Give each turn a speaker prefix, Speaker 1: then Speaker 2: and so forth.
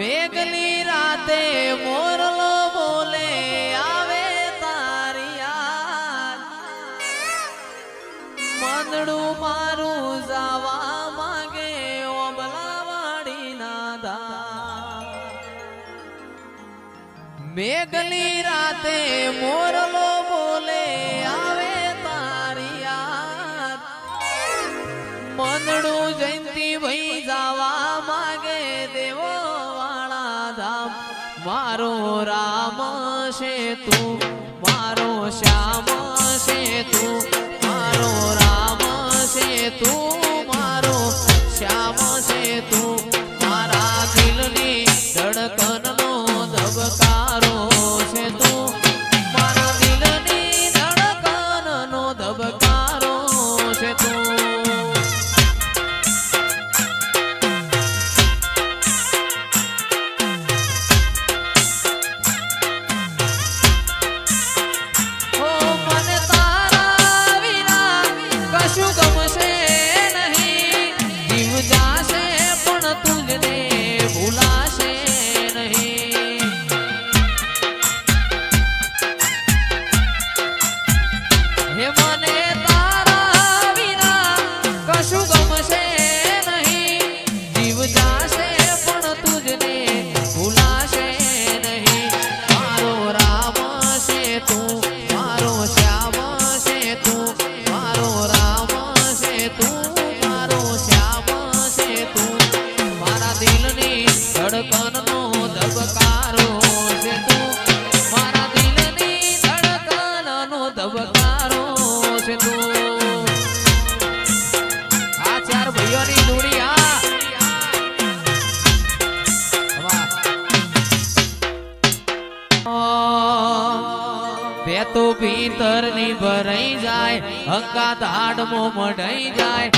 Speaker 1: મેઘની રાતે મોરલો બોલે આવે તારી યાદ મંદડું મારું જાવા માંગે ઓબલાવાડી ના દા મેઘની રાતે મોરલો બોલે આવે તારી યાદ મંદડું જયંતી ભાઈ જાવા માંગે દેવો मारो राम से तू मारो श्याम से तू मारो राम से तू मारो श्याम से तू मारा दिलनी धड़कन नो धबकारो से तू मारा दिलनी धड़कन नो धबकारो से तू तो भीतर नी भराई जाए हंका ताड़ मो मढ़ाई जाए